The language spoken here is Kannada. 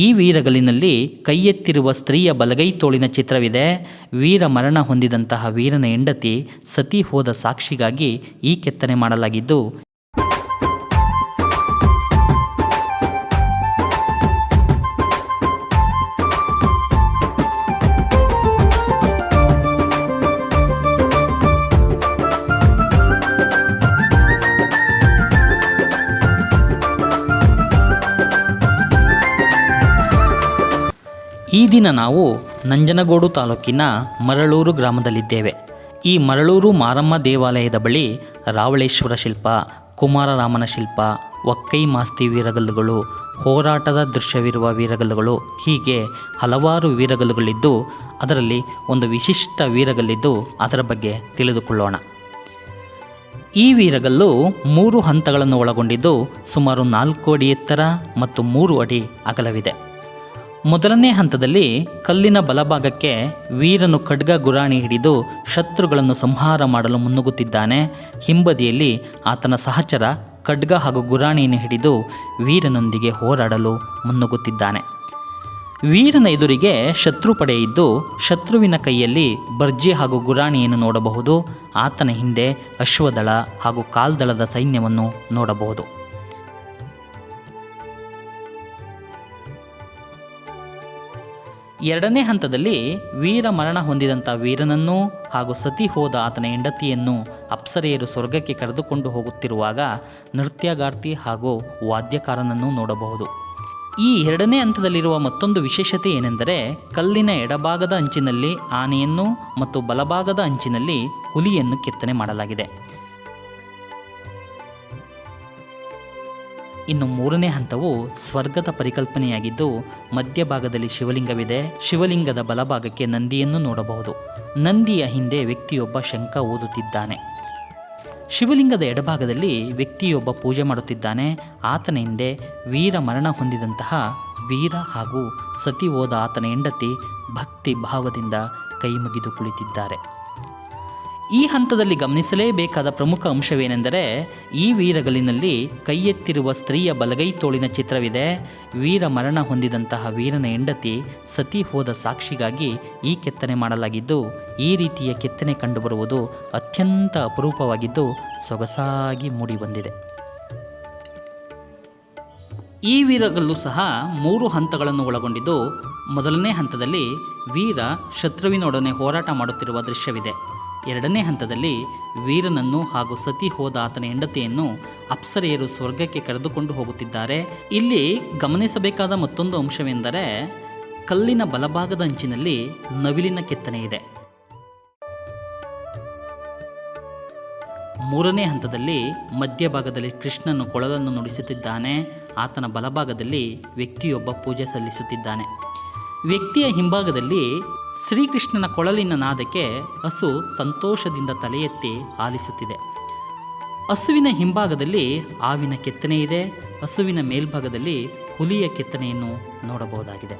ಈ ವೀರಗಲ್ಲಿನಲ್ಲಿ ಕೈ ಎತ್ತಿರುವ ಸ್ತ್ರೀಯ ಬಲಗೈ ತೋಳಿನ ಚಿತ್ರವಿದೆ. ವೀರ ಮರಣ ಹೊಂದಿದಂತಹ ವೀರನ ಹೆಂಡತಿ ಸತಿ ಹೋದ ಸಾಕ್ಷಿಗಾಗಿ ಈ ಕೆತ್ತನೆ ಮಾಡಲಾಗಿದ್ದು, ಈ ದಿನ ನಾವು ನಂಜನಗೂಡು ತಾಲೂಕಿನ ಮರಳೂರು ಗ್ರಾಮದಲ್ಲಿದ್ದೇವೆ. ಈ ಮರಳೂರು ಮಾರಮ್ಮ ದೇವಾಲಯದ ಬಳಿ ರಾವಳೇಶ್ವರ ಶಿಲ್ಪ, ಕುಮಾರರಾಮನ ಶಿಲ್ಪ, ಒಕ್ಕೈ ಮಾಸ್ತಿ ವೀರಗಲ್ಲುಗಳು, ಹೋರಾಟದ ದೃಶ್ಯವಿರುವ ವೀರಗಲ್ಲುಗಳು, ಹೀಗೆ ಹಲವಾರು ವೀರಗಲ್ಲುಗಳಿದ್ದು ಅದರಲ್ಲಿ ಒಂದು ವಿಶಿಷ್ಟ ವೀರಗಲ್ಲಿದ್ದು ಅದರ ಬಗ್ಗೆ ತಿಳಿದುಕೊಳ್ಳೋಣ. ಈ ವೀರಗಲ್ಲು 3 ಹಂತಗಳನ್ನು ಒಳಗೊಂಡಿದ್ದು ಸುಮಾರು 4 ಅಡಿ ಎತ್ತರ ಮತ್ತು 3 ಅಡಿ ಅಗಲವಿದೆ. ಮೊದಲನೇ ಹಂತದಲ್ಲಿ ಕಲ್ಲಿನ ಬಲಭಾಗಕ್ಕೆ ವೀರನು ಖಡ್ಗ ಗುರಾಣಿ ಹಿಡಿದು ಶತ್ರುಗಳನ್ನು ಸಂಹಾರ ಮಾಡಲು ಮುನ್ನುಗ್ಗುತ್ತಿದ್ದಾನೆ. ಹಿಂಬದಿಯಲ್ಲಿ ಆತನ ಸಹಚರ ಖಡ್ಗ ಹಾಗೂ ಗುರಾಣಿಯನ್ನು ಹಿಡಿದು ವೀರನೊಂದಿಗೆ ಹೋರಾಡಲು ಮುನ್ನುಗ್ಗುತ್ತಿದ್ದಾನೆ. ವೀರನ ಎದುರಿಗೆ ಶತ್ರು ಪಡೆ ಇದ್ದು ಶತ್ರುವಿನ ಕೈಯಲ್ಲಿ ಬರ್ಜಿ ಹಾಗೂ ಗುರಾಣಿಯನ್ನು ನೋಡಬಹುದು. ಆತನ ಹಿಂದೆ ಅಶ್ವದಳ ಹಾಗೂ ಕಾಲ್ದಳದ ಸೈನ್ಯವನ್ನು ನೋಡಬಹುದು. ಎರಡನೇ ಹಂತದಲ್ಲಿ ವೀರ ಮರಣ ಹೊಂದಿದಂಥ ವೀರನನ್ನು ಹಾಗೂ ಸತಿ ಹೋದ ಆತನ ಹೆಂಡತಿಯನ್ನು ಅಪ್ಸರೆಯರು ಸ್ವರ್ಗಕ್ಕೆ ಕರೆದುಕೊಂಡು ಹೋಗುತ್ತಿರುವಾಗ ನೃತ್ಯಗಾರ್ತಿ ಹಾಗೂ ವಾದ್ಯಕಾರನನ್ನು ನೋಡಬಹುದು. ಈ ಎರಡನೇ ಹಂತದಲ್ಲಿರುವ ಮತ್ತೊಂದು ವಿಶೇಷತೆ ಏನೆಂದರೆ, ಕಲ್ಲಿನ ಎಡಭಾಗದ ಅಂಚಿನಲ್ಲಿ ಆನೆಯನ್ನು ಮತ್ತು ಬಲಭಾಗದ ಅಂಚಿನಲ್ಲಿ ಹುಲಿಯನ್ನು ಕೆತ್ತನೆ ಮಾಡಲಾಗಿದೆ. ಇನ್ನು 3ನೇ ಹಂತವು ಸ್ವರ್ಗದ ಪರಿಕಲ್ಪನೆಯಾಗಿದ್ದು ಮಧ್ಯಭಾಗದಲ್ಲಿ ಶಿವಲಿಂಗವಿದೆ. ಶಿವಲಿಂಗದ ಬಲಭಾಗಕ್ಕೆ ನಂದಿಯನ್ನು ನೋಡಬಹುದು. ನಂದಿಯ ಹಿಂದೆ ವ್ಯಕ್ತಿಯೊಬ್ಬ ಶಂಖ ಊದುತ್ತಿದ್ದಾನೆ. ಶಿವಲಿಂಗದ ಎಡಭಾಗದಲ್ಲಿ ವ್ಯಕ್ತಿಯೊಬ್ಬ ಪೂಜೆ ಮಾಡುತ್ತಿದ್ದಾನೆ. ಆತನ ಹಿಂದೆ ವೀರ ಮರಣ ಹೊಂದಿದಂತಹ ವೀರ ಹಾಗೂ ಸತಿ ಹೋದ ಆತನ ಹೆಂಡತಿ ಭಕ್ತಿ ಭಾವದಿಂದ ಕೈ ಮುಗಿದು ಕುಳಿತಿದ್ದಾರೆ. ಈ ಹಂತದಲ್ಲಿ ಗಮನಿಸಲೇಬೇಕಾದ ಪ್ರಮುಖ ಅಂಶವೇನೆಂದರೆ, ಈ ವೀರಗಲ್ಲಿನಲ್ಲಿ ಕೈ ಎತ್ತಿರುವ ಸ್ತ್ರೀಯ ಬಲಗೈ ತೋಳಿನ ಚಿತ್ರವಿದೆ. ವೀರ ಮರಣ ಹೊಂದಿದಂತಹ ವೀರನ ಹೆಂಡತಿ ಸತಿ ಹೋದ ಸಾಕ್ಷಿಗಾಗಿ ಈ ಕೆತ್ತನೆ ಮಾಡಲಾಗಿದ್ದು, ಈ ರೀತಿಯ ಕೆತ್ತನೆ ಕಂಡುಬರುವುದು ಅತ್ಯಂತ ಅಪರೂಪವಾಗಿದ್ದು ಸೊಗಸಾಗಿ ಮೂಡಿಬಂದಿದೆ. ಈ ವೀರಗಲ್ಲು ಸಹ 3 ಹಂತಗಳನ್ನು ಒಳಗೊಂಡಿದ್ದು, ಮೊದಲನೇ ಹಂತದಲ್ಲಿ ವೀರ ಶತ್ರುವಿನೊಡನೆ ಹೋರಾಟ ಮಾಡುತ್ತಿರುವ ದೃಶ್ಯವಿದೆ. ಎರಡನೇ ಹಂತದಲ್ಲಿ ವೀರನನ್ನು ಹಾಗೂ ಸತಿ ಹೋದ ಆತನ ಹೆಂಡತಿಯನ್ನು ಅಪ್ಸರೆಯರು ಸ್ವರ್ಗಕ್ಕೆ ಕರೆದುಕೊಂಡು ಹೋಗುತ್ತಿದ್ದಾರೆ. ಇಲ್ಲಿ ಗಮನಿಸಬೇಕಾದ ಮತ್ತೊಂದು ಅಂಶವೆಂದರೆ, ಕಲ್ಲಿನ ಬಲಭಾಗದ ಅಂಚಿನಲ್ಲಿ ನವಿಲಿನ ಕೆತ್ತನೆ ಇದೆ. 3ನೇ ಹಂತದಲ್ಲಿ ಮಧ್ಯಭಾಗದಲ್ಲಿ ಕೃಷ್ಣನು ಕೊಳಲನ್ನು ನುಡಿಸುತ್ತಿದ್ದಾನೆ. ಆತನ ಬಲಭಾಗದಲ್ಲಿ ವ್ಯಕ್ತಿಯೊಬ್ಬ ಪೂಜೆ ಸಲ್ಲಿಸುತ್ತಿದ್ದಾನೆ. ವ್ಯಕ್ತಿಯ ಹಿಂಭಾಗದಲ್ಲಿ ಶ್ರೀಕೃಷ್ಣನ ಕೊಳಲಿನ ನಾದಕ್ಕೆ ಹಸು ಸಂತೋಷದಿಂದ ತಲೆ ಎತ್ತಿ ಆಲಿಸುತ್ತಿದೆ. ಹಸುವಿನ ಹಿಂಭಾಗದಲ್ಲಿ ಹಾವಿನ ಕೆತ್ತನೆ ಇದೆ. ಹಸುವಿನ ಮೇಲ್ಭಾಗದಲ್ಲಿ ಹುಲಿಯ ಕೆತ್ತನೆಯನ್ನು ನೋಡಬಹುದಾಗಿದೆ.